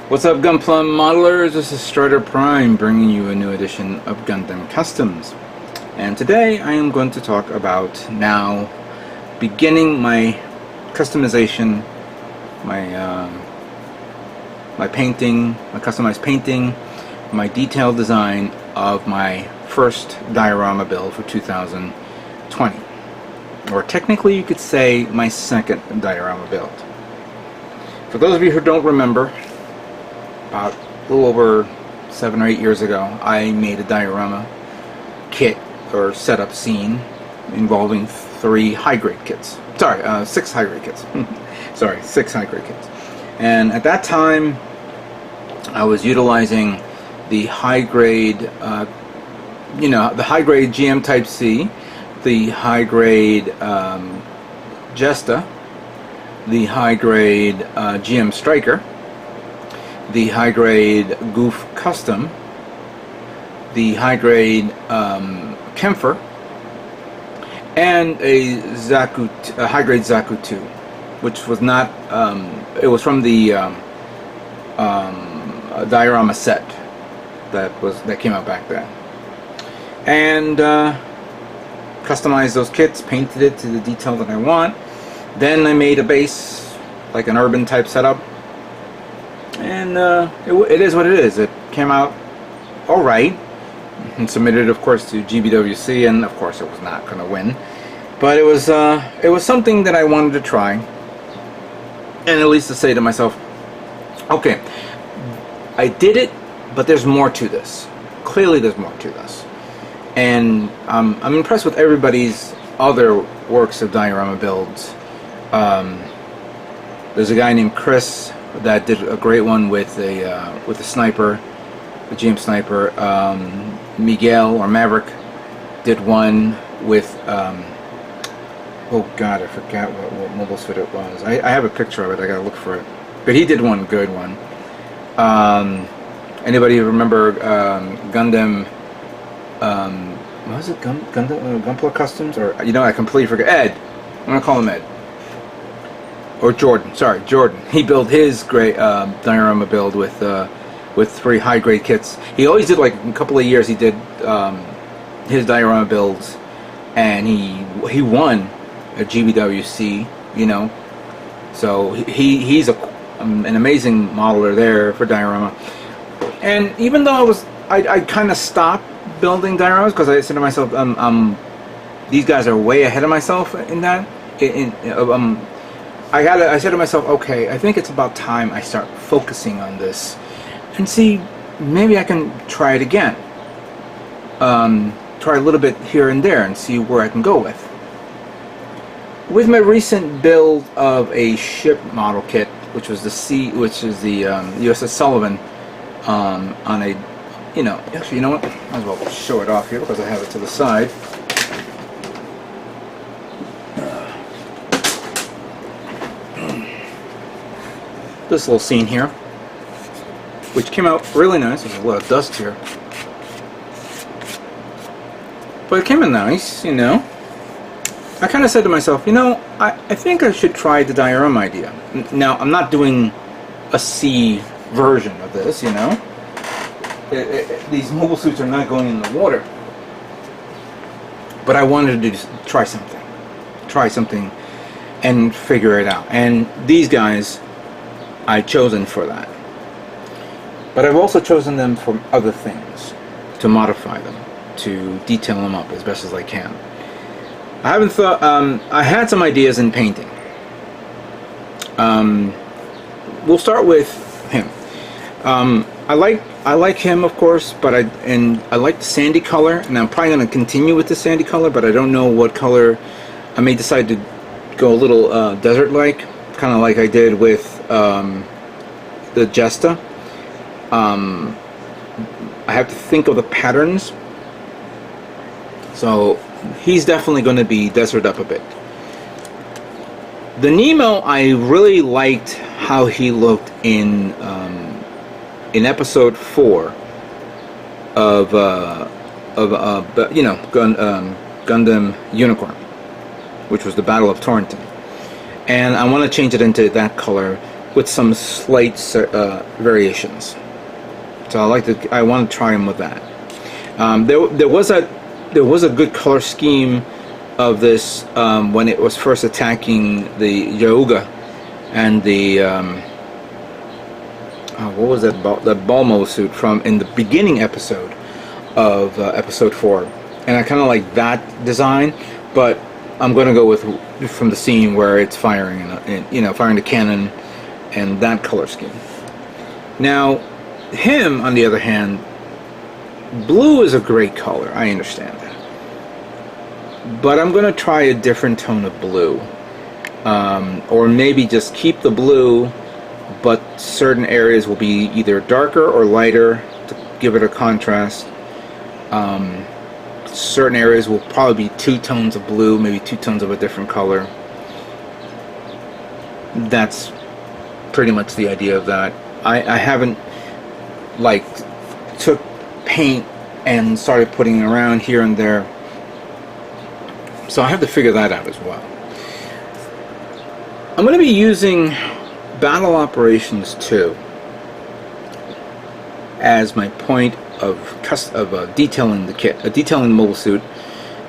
What's up, Gunpla modelers? This is Strider Prime bringing you a new edition of Gundam Customs. And today I am going to talk about now beginning my customization, my painting, my customized painting, my detailed design of my first diorama build for 2020. Or technically you could say my second diorama build. For those of you who don't remember, about a little over 7 or 8 years ago, I made a diorama kit or setup scene involving 3 high-grade kits. Sorry, 6 high-grade kits. Sorry, 6 high-grade kits. And at that time, I was utilizing the high-grade, the high-grade GM Type C, the high-grade Jesta, the high-grade GM Striker, the high-grade Goof Custom, the high-grade Kempfer, and a high-grade Zaku 2, which was not, it was from the diorama set that came out back then. And customized those kits, painted it to the detail that I want. Then I made a base, like an urban type setup, and it is what it is. It came out alright, and submitted, of course, to GBWC, and of course it was not going to win, but it was something that I wanted to try, and at least to say to myself, okay, I did it, but there's more to this. Clearly there's more to this, and I'm impressed with everybody's other works of diorama builds. There's a guy named Chris that did a great one with a sniper, a GM sniper. Miguel or Maverick did one with oh god, I forgot what mobile suit it was. I have a picture of it. I gotta look for it. But he did one good one. Anybody remember Gundam? What was it? Gunpla Customs? Or I completely forget. Ed. I'm gonna call him Ed. Or Jordan. Sorry, Jordan. He built his great diorama build with 3 high-grade kits. He always did, like, a couple of years. He did his diorama builds, and he won a GBWC. So he's an amazing modeler there for diorama. And even though I kind of stopped building dioramas because I said to myself, these guys are way ahead of myself in that. I said to myself, okay, I think it's about time I start focusing on this and see, maybe I can try it again. Try a little bit here and there and see where I can go with. With my recent build of a ship model kit, which was the USS Sullivan, on a, actually, you know what? Might as well show it off here because I have it to the side. This little scene here, which came out really nice. There's a lot of dust here, but it came in nice. I kind of said to myself, I think I should try the diorama idea. Now, I'm not doing a C version of this, these mobile suits are not going in the water, but I wanted to try something and figure it out. And these guys I've chosen for that, but I've also chosen them for other things, to modify them, to detail them up as best as I can. I haven't thought. I had some ideas in painting. We'll start with him. I like him, of course, but I like the sandy color, and I'm probably going to continue with the sandy color, but I don't know what color. I may decide to go a little desert-like, kind of like I did with the Jesta. I have to think of the patterns, so he's definitely going to be desert up a bit. The Nemo, I really liked how he looked in episode 4 of Gundam Unicorn, which was the Battle of Torrington. And I want to change it into that color with some slight variations. So I want to try them with that. There was a good color scheme of this when it was first attacking the Yauga and the what was that Balmo suit from in the beginning episode of episode 4, and I kind of like that design, but I'm going to go with from the scene where it's firing and firing the cannon and that color scheme. Now him, on the other hand, blue is a great color, I understand that, but I'm going to try a different tone of blue, or maybe just keep the blue, but certain areas will be either darker or lighter to give it a contrast. Certain areas will probably be 2 tones of blue, maybe 2 tones of a different color. That's pretty much the idea of that. I haven't like took paint and started putting it around here and there, so I have to figure that out as well. I'm going to be using Battle Operations 2 as my point of detailing the kit, detailing the mobile suit,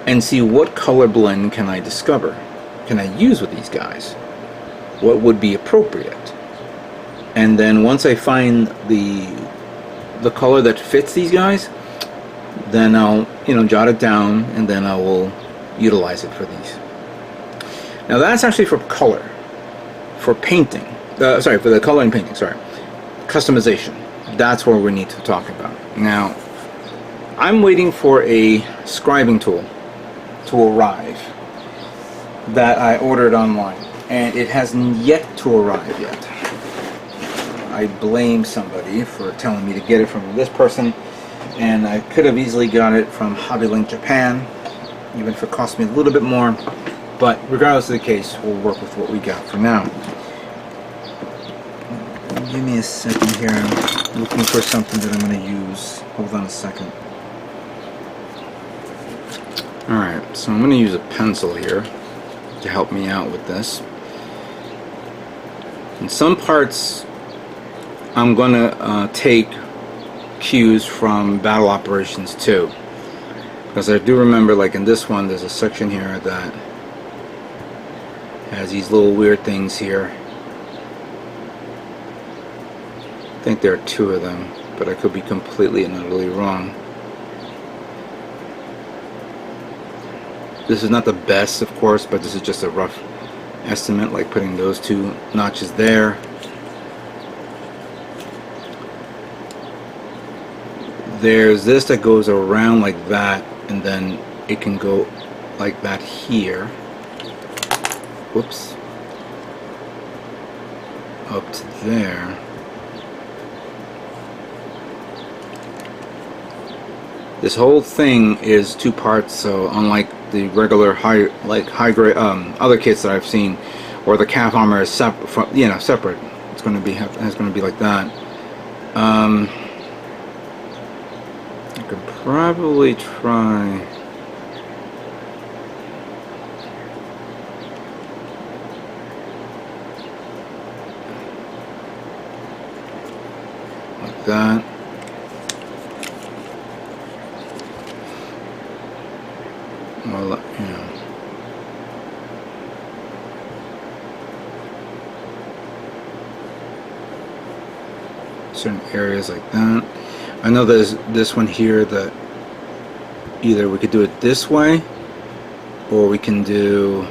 and see what color blend can I discover, can I use with these guys, what would be appropriate, and then once I find the color that fits these guys, then I'll jot it down, and then I will utilize it for these. Now that's actually for color, for painting. For the coloring painting. Customization. That's where we need to talk about. Now, I'm waiting for a scribing tool to arrive that I ordered online, and it hasn't yet to arrive yet. I blame somebody for telling me to get it from this person, and I could have easily got it from HobbyLink Japan, even if it cost me a little bit more, but regardless of the case, we'll work with what we got for now. Give me a second here. I'm looking for something that I'm going to use. Hold on a second. Alright, so I'm going to use a pencil here to help me out with this. In some parts, I'm going to take cues from Battle Operations 2. Because I do remember, like in this one, there's a section here that has these little weird things here. I think there are 2 of them, but I could be completely and utterly wrong. This is not the best, of course, but this is just a rough estimate, like putting those 2 notches there. There's this that goes around like that, and then it can go like that here. Whoops. Up to there. This whole thing is 2 parts, so unlike the regular high grade other kits that I've seen, or the calf armor is separate. It's going to be like that. I could probably try. Like that. Well, certain areas like that. I know there's this one here that either we could do it this way, or we can do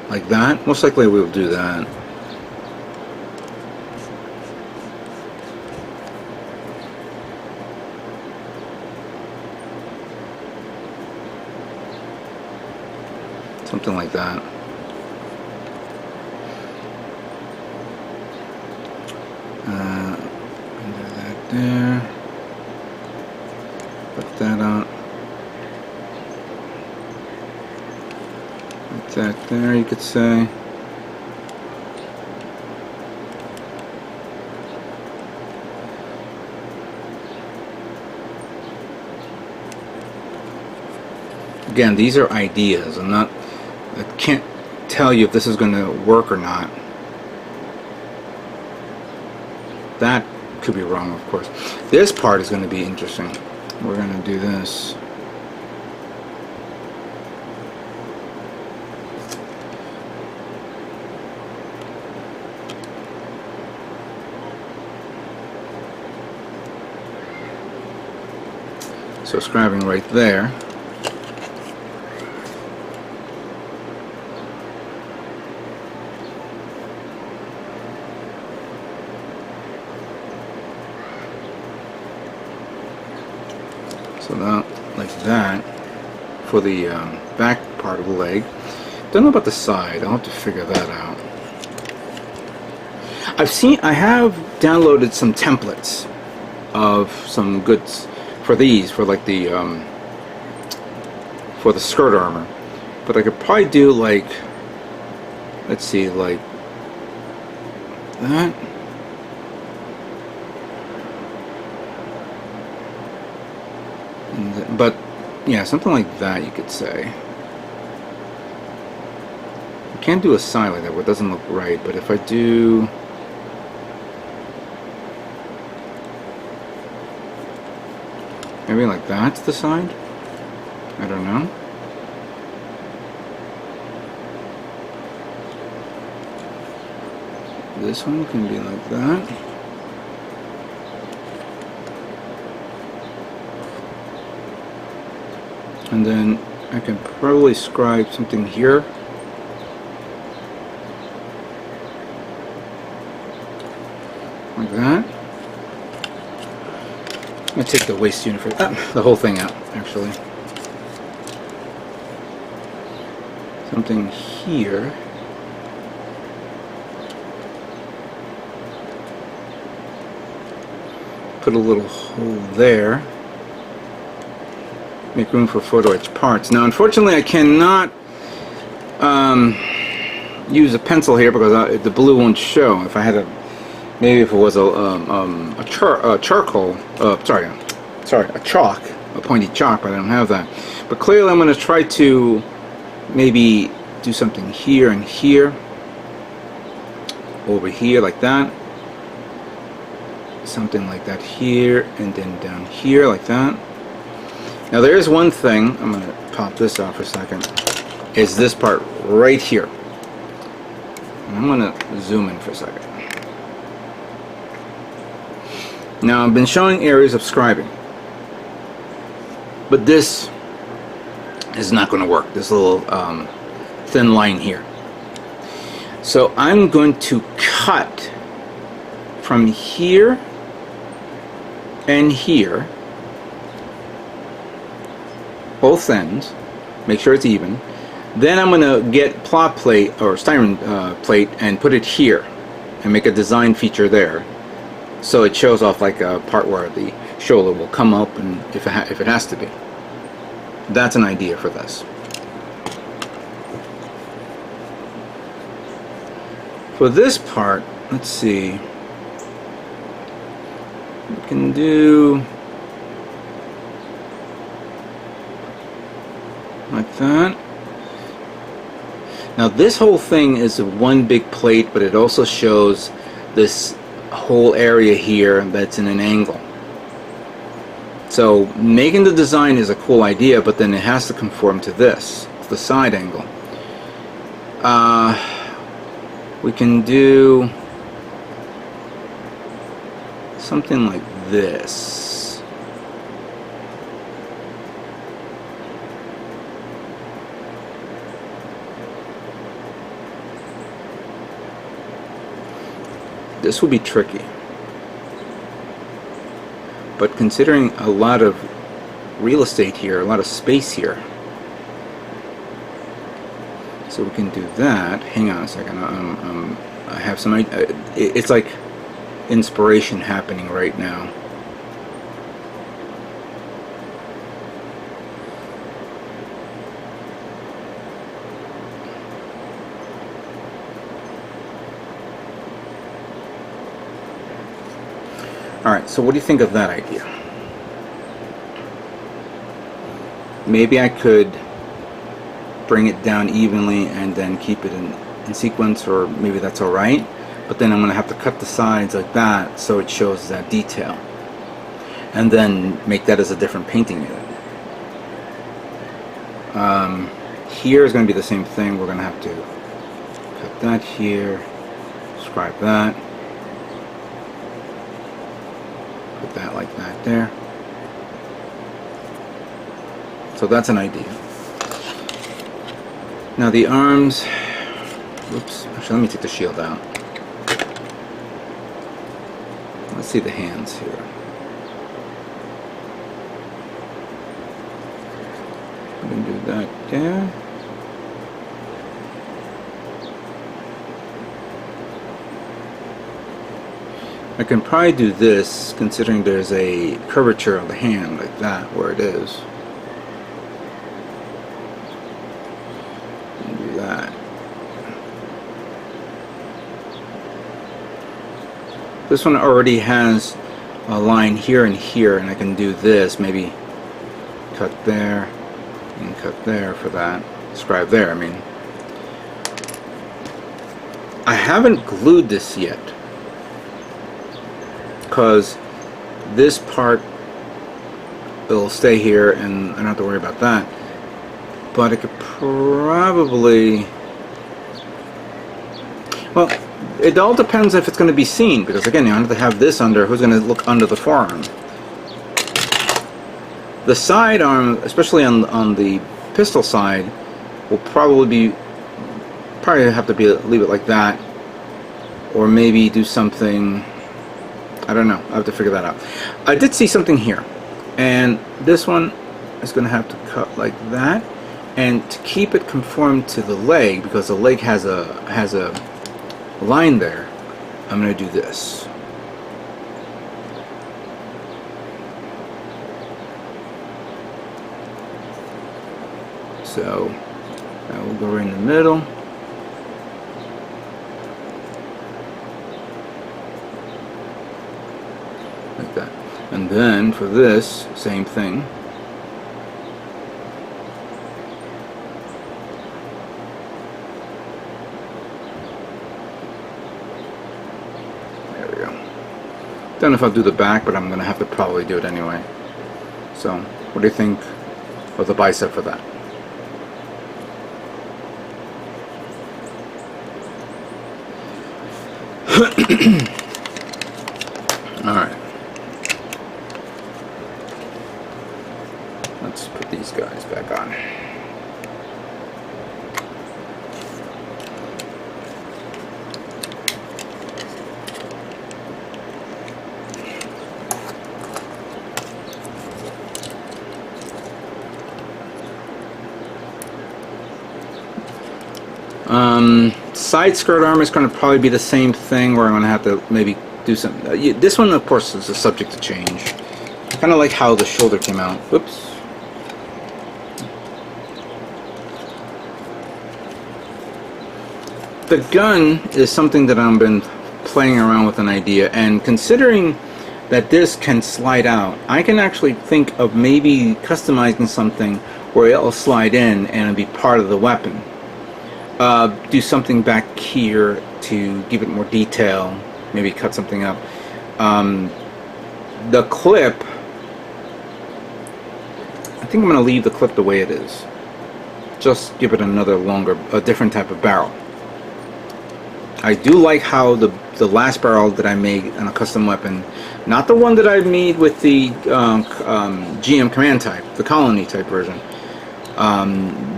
like that. Most likely we'll do that. Something like that. Do that there. Put that on. Put that there, you could say. Again, these are ideas. I'm not tell you if this is going to work or not. That could be wrong, of course. This part is going to be interesting. We're going to do this. So scribing right there. So that, like that, for the back part of the leg. Don't know about the side. I'll have to figure that out. I have downloaded some templates of some goods for these, for like the for the skirt armor, but I could probably do like, let's see, like that. But yeah, something like that you could say. I can't do a side like that where it doesn't look right, but if I do, maybe like that's the side? I don't know. This one can be like that. And then I can probably scribe something here. Like that. I'm going to take the waist unit for the whole thing out, actually. Something here. Put a little hole there. Make room for photo etch parts. Now, unfortunately, I cannot use a pencil here because the blue won't show. If I had maybe if it was a charcoal, a chalk, a pointy chalk, but I don't have that. But clearly, I'm going to try to maybe do something here and here, over here like that, something like that here, and then down here like that. Now there is one thing, I'm going to pop this out for a second, is this part right here. And I'm going to zoom in for a second. Now I've been showing areas of scribing, but this is not going to work, this little thin line here. So I'm going to cut from here and here, both ends, make sure it's even. Then I'm going to get plot plate or styrene plate and put it here and make a design feature there, so it shows off like a part where the shoulder will come up, and if it has to be. That's an idea for this. For this part, let's see, we can do like that. Now this whole thing is one big plate, but it also shows this whole area here that's in an angle. So making the design is a cool idea, but then it has to conform to this, the side angle. We can do something like this. This will be tricky, but considering a lot of real estate here, a lot of space here, so we can do that. Hang on a second. I have some. It's like inspiration happening right now. Alright, so what do you think of that idea? Maybe I could bring it down evenly and then keep it in sequence, or maybe that's alright, but then I'm going to have to cut the sides like that so it shows that detail, and then make that as a different painting unit. Here is going to be the same thing. We're going to have to cut that here, scribe that, put that like that there. So that's an idea. Now the arms, oops, actually let me take the shield out. Let's see the hands here. I'm going to do that there. I can probably do this, considering there's a curvature of the hand like that where it is. And do that. This one already has a line here and here, and I can do this, maybe cut there and cut there for that. Scribe there, I mean. I haven't glued this yet, because this part will stay here and I don't have to worry about that. But I could probably, well, it all depends if it's going to be seen, because again, you have to have this under. Who's going to look under the forearm? The side arm, especially on the pistol side, will probably have to leave it like that, or maybe do something. I don't know. I have to figure that out. I did see something here, and this one is going to have to cut like that, and to keep it conformed to the leg, because the leg has a line there, I'm going to do this. So that will go right in the middle. Like that. And then for this, same thing. There we go. Don't know if I'll do the back, but I'm going to have to probably do it anyway. So, what do you think of the bicep for that? Alright. Let's put these guys back on. Side skirt armor is going to probably be the same thing, where I'm going to have to maybe do some. This one, of course, is subject to change. Kind of like how the shoulder came out. Whoops. The gun is something that I've been playing around with an idea, and considering that this can slide out, I can actually think of maybe customizing something where it'll slide in and it'll be part of the weapon. Do something back here to give it more detail, maybe cut something up. The clip, I think I'm going to leave the clip the way it is. Just give it a different type of barrel. I do like how the last barrel that I made on a custom weapon, not the one that I made with the GM command type, the colony type version.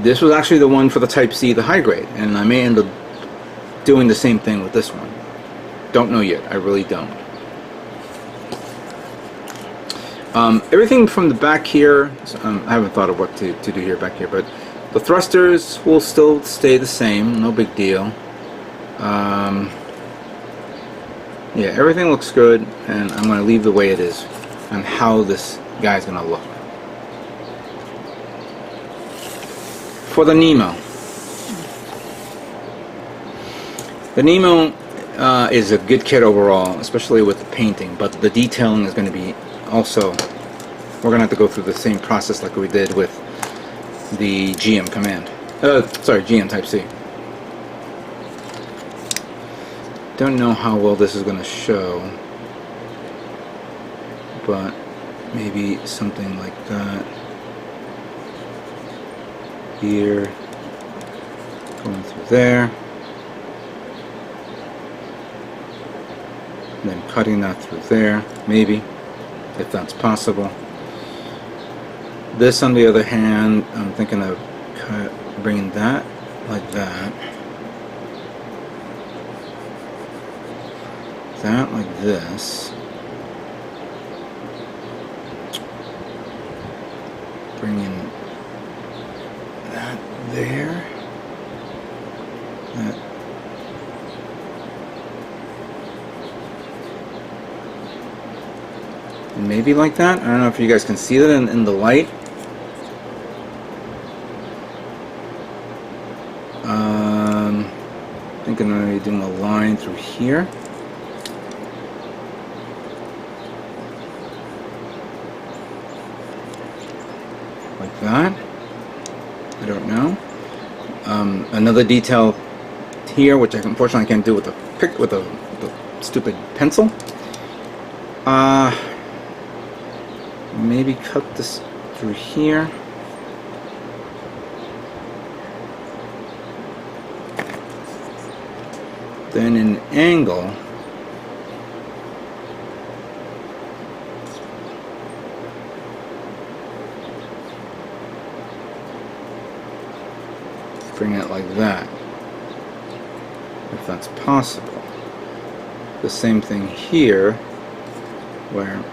This was actually the one for the Type C, the high grade, and I may end up doing the same thing with this one. Don't know yet. I really don't. Everything from the back here, I haven't thought of what to do here back here, but the thrusters will still stay the same. No big deal. Yeah, everything looks good, and I'm going to leave the way it is on how this guy's going to look. For the Nemo. The Nemo is a good kit overall, especially with the painting, but the detailing is going to be also, we're going to have to go through the same process like we did with the GM command. Sorry, GM Type C. Don't know how well this is going to show, but maybe something like that. Here, going through there, and then cutting that through there, maybe, if that's possible. This, on the other hand, I'm thinking of bringing that like that. That like this. Bringing that there. That. Maybe like that. I don't know if you guys can see that in the light. Thinking of maybe doing a line through here. Like that. I don't know. Another detail here, which I unfortunately can't do with the stupid pencil. Maybe cut this through here. Then an angle. Bring it like that, if that's possible. The same thing here, where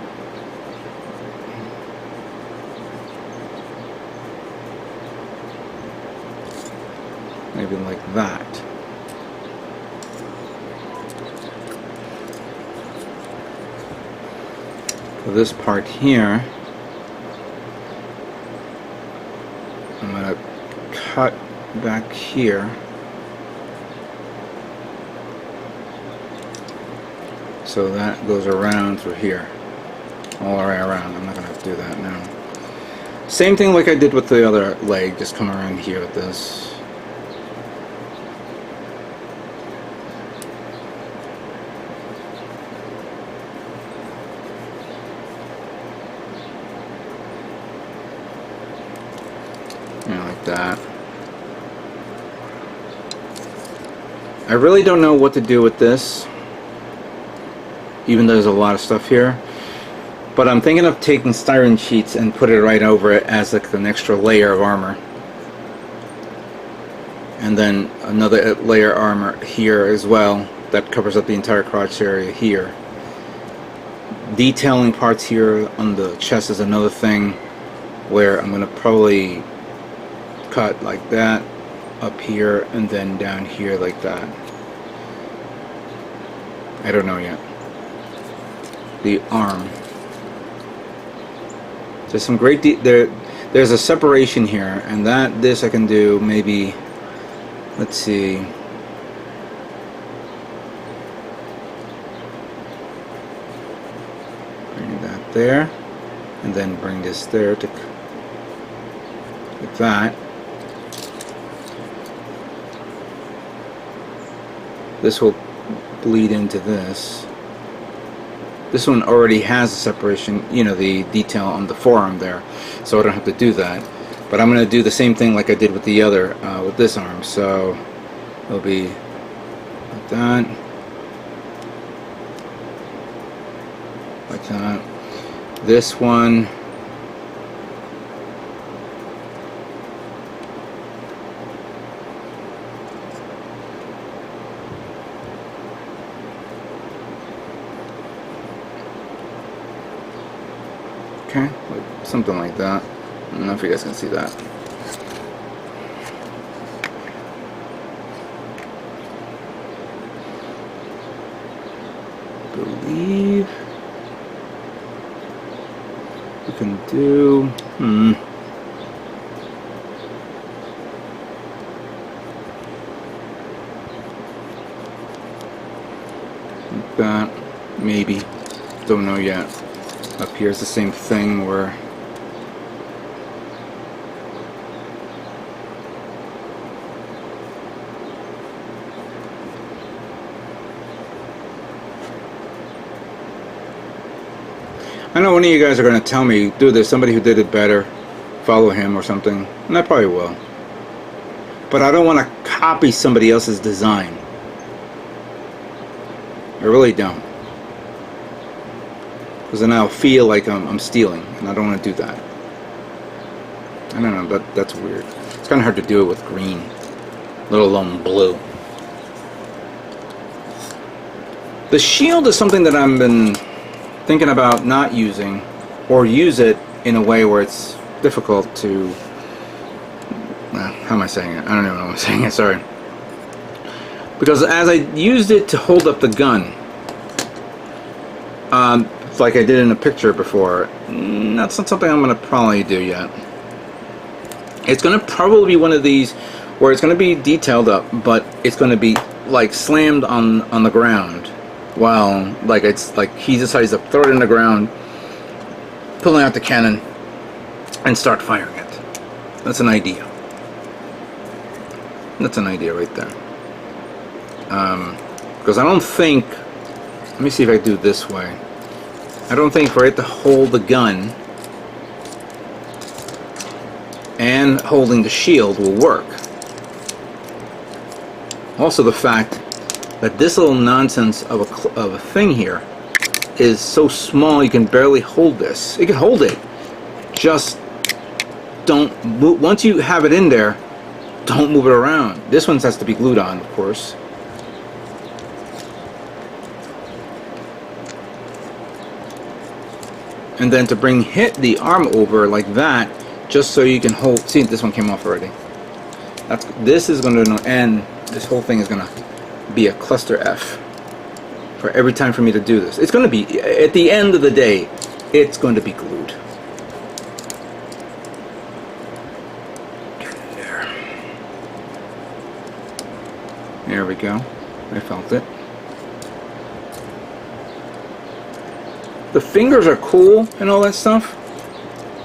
maybe like that. For this part here, I'm going to cut back here, so that goes around through here, all the way around. I'm not going to do that now. Same thing like I did with the other leg, just come around here with this. Like that. I really don't know what to do with this, even though there's a lot of stuff here, but I'm thinking of taking styrene sheets and put it right over it as like an extra layer of armor, and then another layer of armor here as well that covers up the entire crotch area here. Detailing parts here on the chest is another thing where I'm going to probably cut like that up here and then down here like that. I don't know yet. The arm. There's some great there's a separation here, and this I can do maybe, let's see, bring that there and then bring this there to like that. This will bleed into this. This one already has a separation, you know, the detail on the forearm there, so I don't have to do that. But I'm going to do the same thing like I did with the other, with this arm. So it'll be like that, like that. This one, okay, something like that. I don't know if you guys can see that. I believe we can do like that, maybe. Don't know yet. Up here is the same thing where I know one of you guys are going to tell me, dude, there's somebody who did it better, follow him or something, and I probably will. But I don't want to copy somebody else's design. I really don't. Because then I'll feel like I'm stealing, and I don't want to do that. I don't know, that's weird. It's kind of hard to do it with green, let alone blue. The shield is something that I've been thinking about not using, or use it in a way where it's difficult to... how am I saying it? I don't even know what I'm saying it, sorry. Because as I used it to hold up the gun, like I did in a picture before, that's not something I'm going to probably do yet. It's going to probably be one of these where it's going to be detailed up, but it's going to be like slammed on the ground. While like it's like he decides to throw it in the ground, pulling out the cannon, and start firing it. That's an idea. That's an idea right there. Because I don't think, let me see if I do it this way. I don't think for it to hold the gun and holding the shield will work. Also the fact that this little nonsense of a thing here is so small you can barely hold this. You can hold it, just don't move. Once you have it in there, don't move it around. This one has to be glued on, of course. And then to hit the arm over like that, just so you can hold. See, this one came off already. This is going to end. This whole thing is going to be a cluster F for every time for me to do this. It's going to be, at the end of the day, it's going to be glued. There we go. I felt it. The fingers are cool and all that stuff,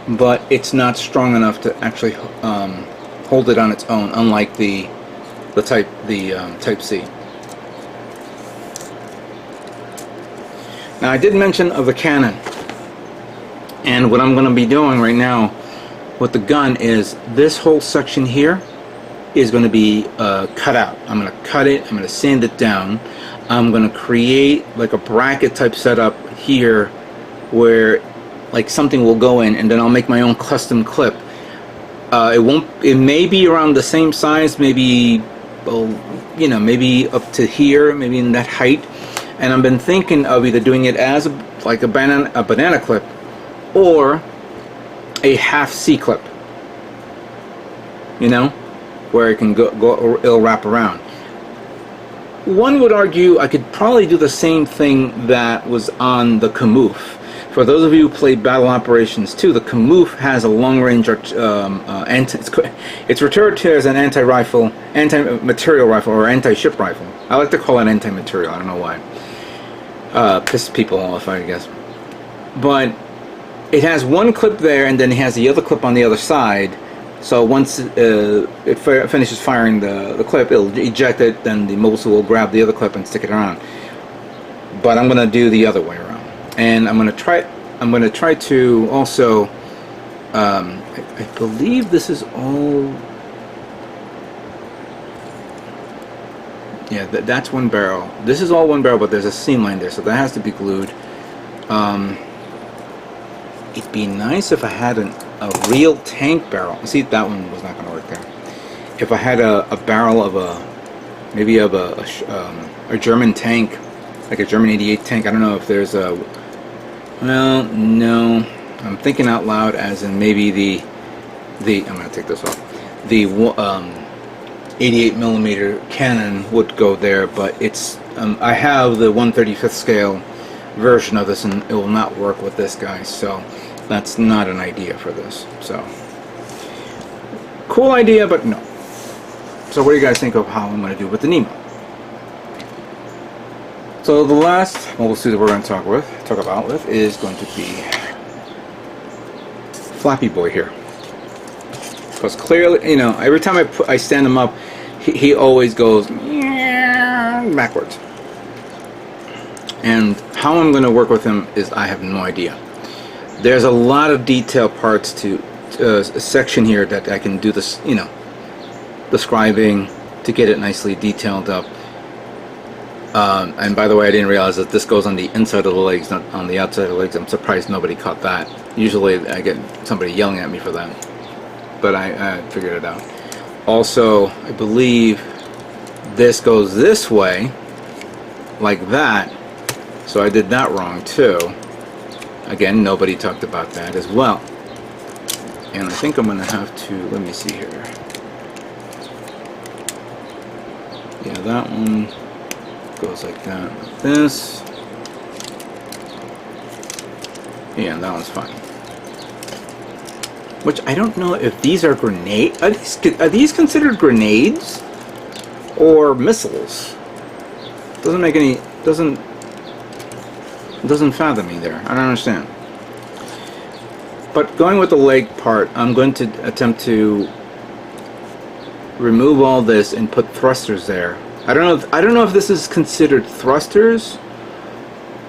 but it's not strong enough to actually hold it on its own, unlike the Type C. Now I did mention of the cannon, and what I'm going to be doing right now with the gun is this whole section here is going to be cut out. I'm going to cut it, I'm going to sand it down, I'm going to create like a bracket type setup here where like something will go in, and then I'll make my own custom clip. It may be around the same size, maybe, you know, maybe up to here, maybe in that height. And I've been thinking of either doing it as like a banana clip, or a half C clip. You know, where it can go it'll wrap around. One would argue I could probably do the same thing that was on the Camoufle. For those of you who played Battle Operations 2, the Camoufle has a long-range it's referred to as an anti-material rifle, or anti-ship rifle. I like to call it anti-material. I don't know why. Piss people off, I guess. But it has one clip there, and then it has the other clip on the other side. So once it finishes firing the clip, it'll eject it, then the muzzle will grab the other clip and stick it around. But I'm going to do the other way around. And I'm going to try to also, I believe this is all, yeah, that's one barrel. This is all one barrel, but there's a seam line there, so that has to be glued. It'd be nice if I had a real tank barrel. See, that one was not going to work there. If I had a barrel of maybe of a German tank, like a German 88 tank. I don't know if there's a, well, no, I'm thinking out loud as in maybe I'm going to take this off. The 88mm cannon would go there, but it's I have the 1/35 scale version of this, and it will not work with this guy, so that's not an idea for this. So cool idea, but no. So what do you guys think of how I'm going to do with the Nemo? So the last mobile suit that we're going to talk about is going to be Flappy Boy here. Because clearly, you know, every time I stand him up, he always goes backwards. And how I'm going to work with him is I have no idea. There's a lot of detail parts to a section here that I can do this, you know, the scribing to get it nicely detailed up. And by the way, I didn't realize that this goes on the inside of the legs, not on the outside of the legs. I'm surprised nobody caught that. Usually I get somebody yelling at me for that, but I figured it out. Also, I believe this goes this way, like that, so I did that wrong too. Again, nobody talked about that as well. And I think I'm going to have to, let me see here. Yeah, that one goes like that, like this. Yeah, that one's fine. Which I don't know if these are grenades. Are these considered grenades or missiles? Doesn't make any, doesn't fathom me there. I don't understand. But going with the leg part, I'm going to attempt to remove all this and put thrusters there. I don't know if this is considered thrusters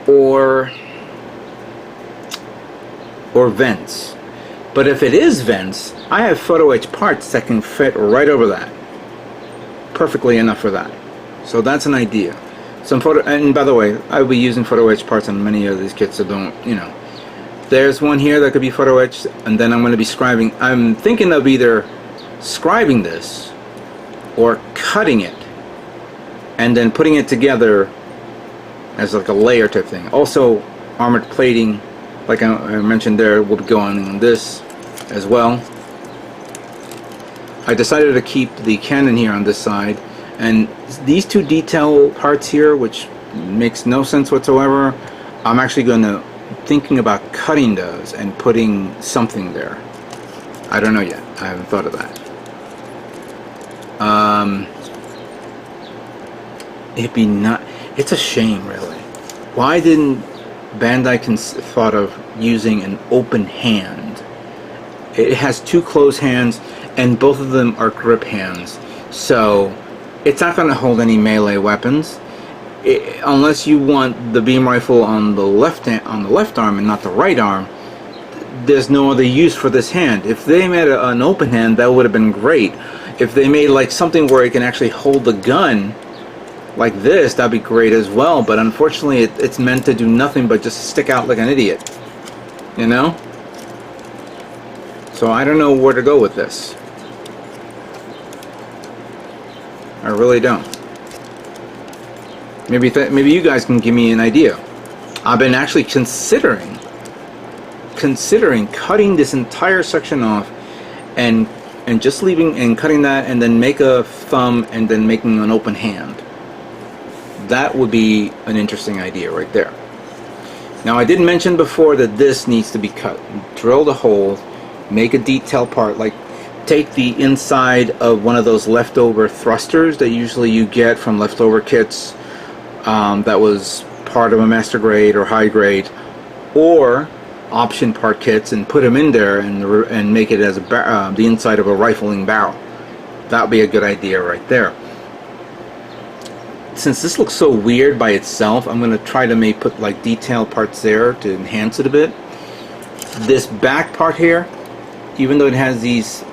or vents. But if it is vents, I have photo etch parts that can fit right over that. Perfectly enough for that. So that's an idea. Some photo, and by the way, I'll be using photo etch parts on many of these kits, so don't, you know. There's one here that could be photo etched, and then I'm going to be scribing. I'm thinking of either scribing this or cutting it and then putting it together as like a layer type thing. Also, armored plating, like I mentioned there, will be going on this as well. I decided to keep the cannon here on this side, and these two detail parts here, which makes no sense whatsoever, I'm actually going to thinking about cutting those and putting something there. I don't know yet. I haven't thought of that. It'd be not. It's a shame, really. Why didn't Bandai thought of using an open hand? It has two closed hands, and both of them are grip hands, so it's not going to hold any melee weapons. Unless you want the beam rifle on the left arm and not the right arm, there's no other use for this hand. If they made an open hand, that would have been great. If they made like something where it can actually hold the gun like this, that'd be great as well. But unfortunately, it's meant to do nothing but just stick out like an idiot, you know? So I don't know where to go with this. I really don't. Maybe you guys can give me an idea. I've been actually considering cutting this entire section off and just leaving and cutting that, and then make a thumb and then making an open hand. That would be an interesting idea right there. Now, I did mention before that this needs to be cut. Drill the hole, make a detail part, like take the inside of one of those leftover thrusters that usually you get from leftover kits, that was part of a master grade or high grade, or option part kits, and put them in there and make it as the inside of a rifling barrel. That would be a good idea right there. Since this looks so weird by itself, I'm going to try to put like detail parts there to enhance it a bit. This back part here, even though it has these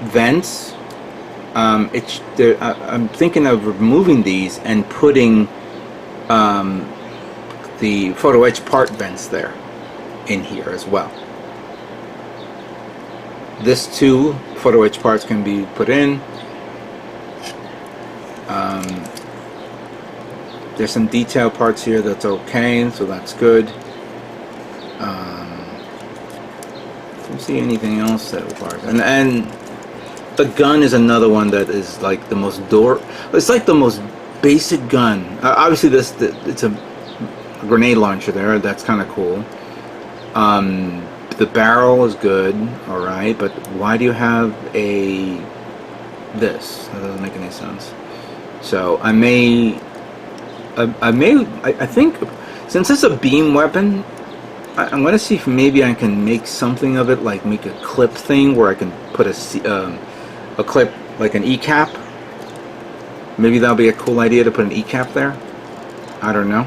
vents, I'm thinking of removing these and putting the photo etch part vents there in here as well. This too, photo etch parts can be put in. There's some detail parts here that's okay, so that's good. Don't see anything else that requires, and the gun is another one that is like the most it's like the most basic gun. Obviously it's a grenade launcher there, that's kind of cool. The barrel is good, alright, but why do you have this? That doesn't make any sense. So I think since it's a beam weapon, I'm going to see if maybe I can make something of it, like make a clip thing where I can put a clip, like an E-cap. Maybe that'll be a cool idea to put an E-cap there. I don't know.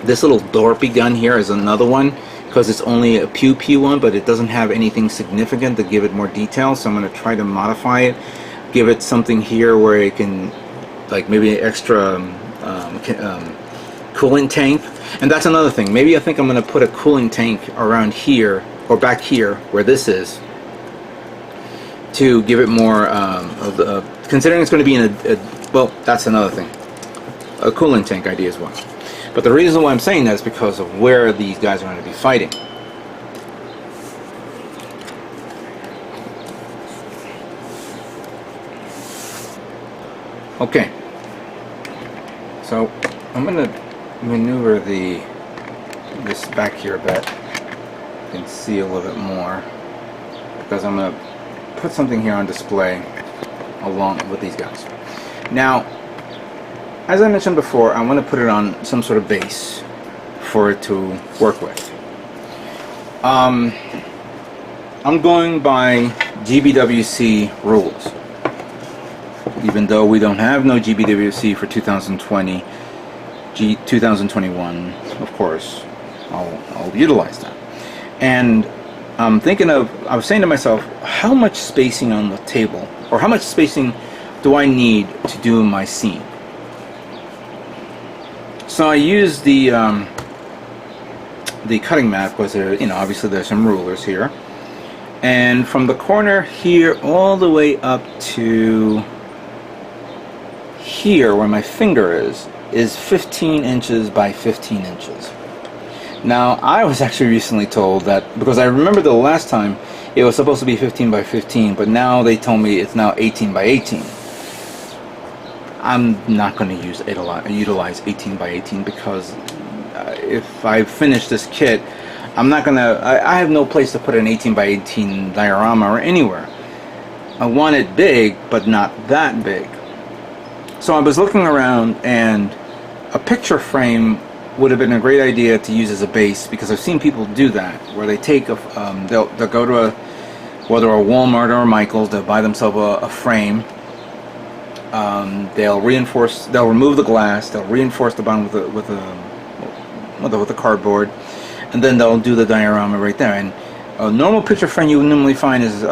This little Dorpy gun here is another one, because it's only a pew one, but it doesn't have anything significant to give it more detail. So I'm going to try to modify it, give it something here where it can, like maybe an extra cooling tank. And that's another thing. Maybe I think I'm going to put a cooling tank around here or back here where this is, to give it more of the, considering it's going to be in well, that's another thing, a cooling tank idea as well. But the reason why I'm saying that is because of where these guys are going to be fighting. Okay, so I'm going to maneuver this back here a bit. You can see a little bit more, because I'm going to put something here on display along with these guys. Now, as I mentioned before, I want to put it on some sort of base for it to work with. I'm going by GBWC rules. Even though we don't have no GBWC for 2020, 2021, of course, I'll utilize that. And I'm thinking of, I was saying to myself, how much spacing on the table, or how much spacing do I need to do my scene? So I used the cutting mat, because there, you know, obviously there's some rulers here, and from the corner here all the way up to here where my finger is 15 inches by 15 inches. Now, I was actually recently told that, because I remember the last time it was supposed to be 15 by 15, but now they told me it's now 18 by 18. I'm not going to utilize 18 by 18, because if I finish this kit, I'm not going to, I have no place to put an 18 by 18 diorama or anywhere. I want it big, but not that big. So I was looking around, and a picture frame would have been a great idea to use as a base, because I've seen people do that, where they take a, they'll go to whether a Walmart or a Michael's, they'll buy themselves a frame. They'll remove the glass, they'll reinforce the bottom with the cardboard, and then they'll do the diorama right there. And a normal picture frame you would normally find is,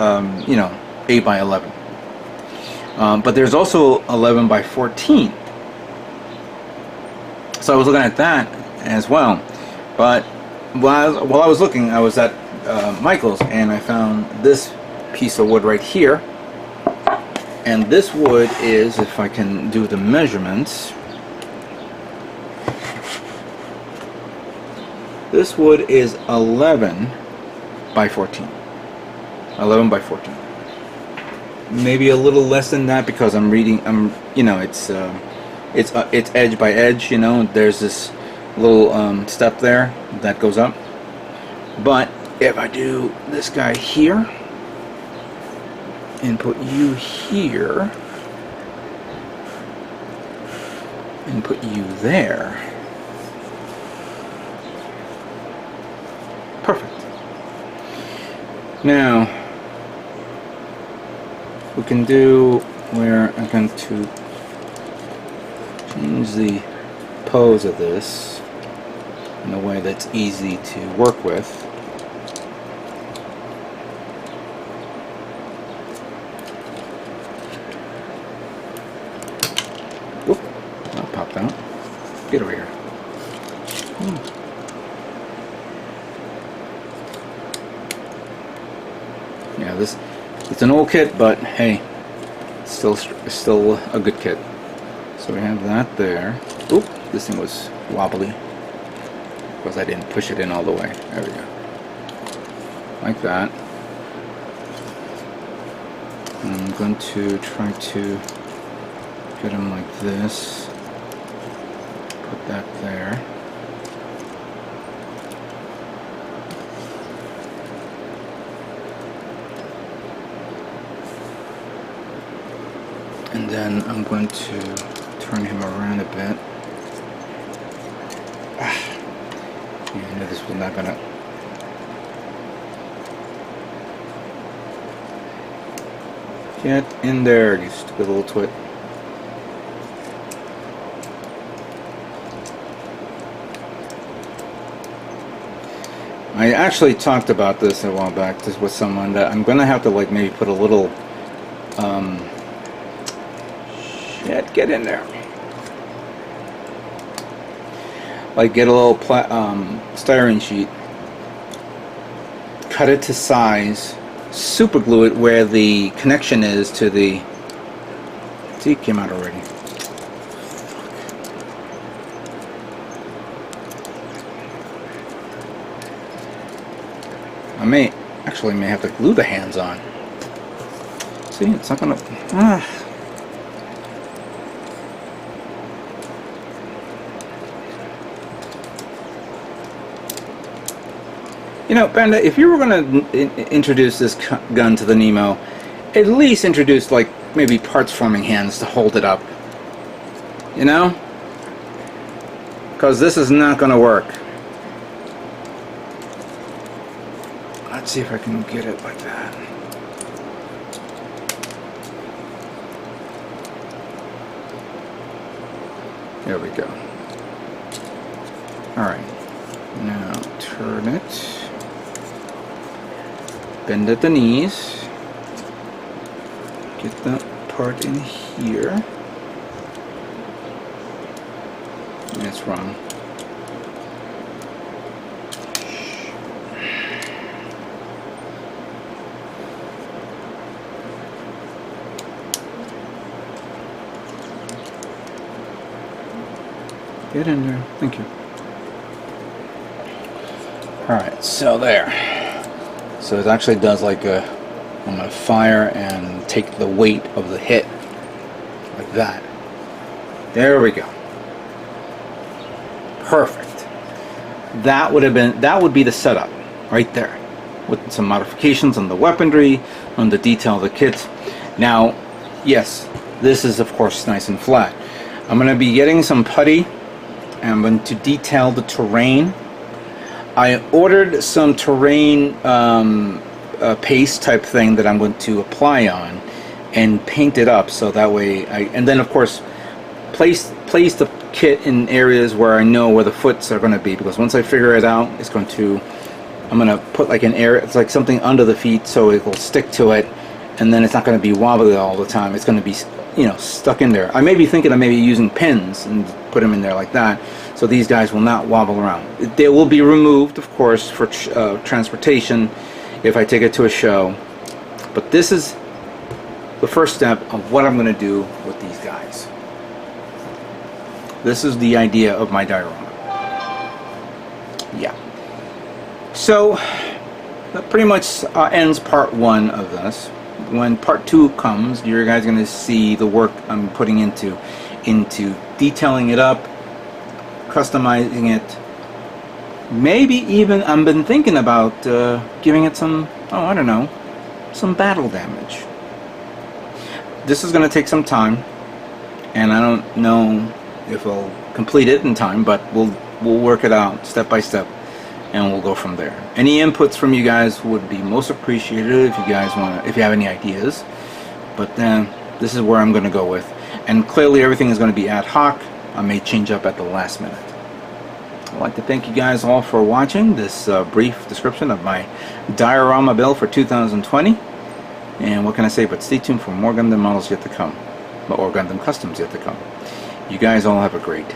you know, 8 by 11. But there's also 11 by 14. So I was looking at that as well. But while I was looking, I was at Michael's, and I found this piece of wood right here. And this wood is, if I can do the measurements, this wood is 11 by 14. 11 by 14. Maybe a little less than that, because I'm reading, you know, it's edge by edge, you know, there's this little step there that goes up. But if I do this guy here and put you here and put you there, perfect. Now we can do where I'm going to change the pose of this in a way that's easy to work with. Oop, that popped out. Get over here. Yeah, it's an old kit, but hey, it's still a good kit. So we have that there. Oop, this thing was wobbly because I didn't push it in all the way. There we go. Like that. And I'm going to try to get them like this. Put that there. And then I'm going to turn him around a bit. Yeah, I knew this was not gonna. Get in there, you stupid little twit. I actually talked about this a while back just with someone, that I'm gonna have to like maybe put a little shit, get in there, like get a little styrene sheet, cut it to size, super glue it where the connection is to the, see, it came out already. I may have to glue the hands on. See, it's not gonna. You know, Panda, if you were gonna introduce this gun to the Nemo, at least introduce like maybe parts forming hands to hold it up. You know, because this is not gonna work. Let's see if I can get it like that. There we go. Alright. Now turn it. Bend at the knees. Get that part in here. That's wrong. Get in there. Thank you. Alright, so there. So it actually does like a, I'm going to fire and take the weight of the hit. Like that. There we go. Perfect. That would be the setup right there. With some modifications on the weaponry, on the detail of the kit. Now, yes, this is of course nice and flat. I'm going to be getting some putty. I'm going to detail the terrain. I ordered some terrain paste type thing that I'm going to apply on and paint it up, so that way and then of course place the kit in areas where I know where the foots are going to be, because once I figure it out, I'm going to put like an area, it's like something under the feet so it will stick to it, and then it's not going to be wobbly all the time. It's going to be, you know, stuck in there. I may be thinking of maybe using pins and put them in there like that, so these guys will not wobble around. They will be removed, of course, for transportation if I take it to a show. But this is the first step of what I'm going to do with these guys. This is the idea of my diorama. Yeah. So that pretty much ends part 1 of this. When part 2 comes, you guys are going to see the work I'm putting into detailing it up, customizing it. Maybe even I've been thinking about giving it some, oh, I don't know, some battle damage. This is going to take some time, and I don't know if I'll complete it in time, but we'll work it out step by step, and we'll go from there. Any inputs from you guys would be most appreciated if you guys if you have any ideas. But then this is where I'm going to go with, and clearly everything is going to be ad hoc. I may change up at the last minute. I'd like to thank you guys all for watching this brief description of my diorama build for 2020. And what can I say but stay tuned for more Gundam models yet to come, or Gundam Customs yet to come. You guys all have a great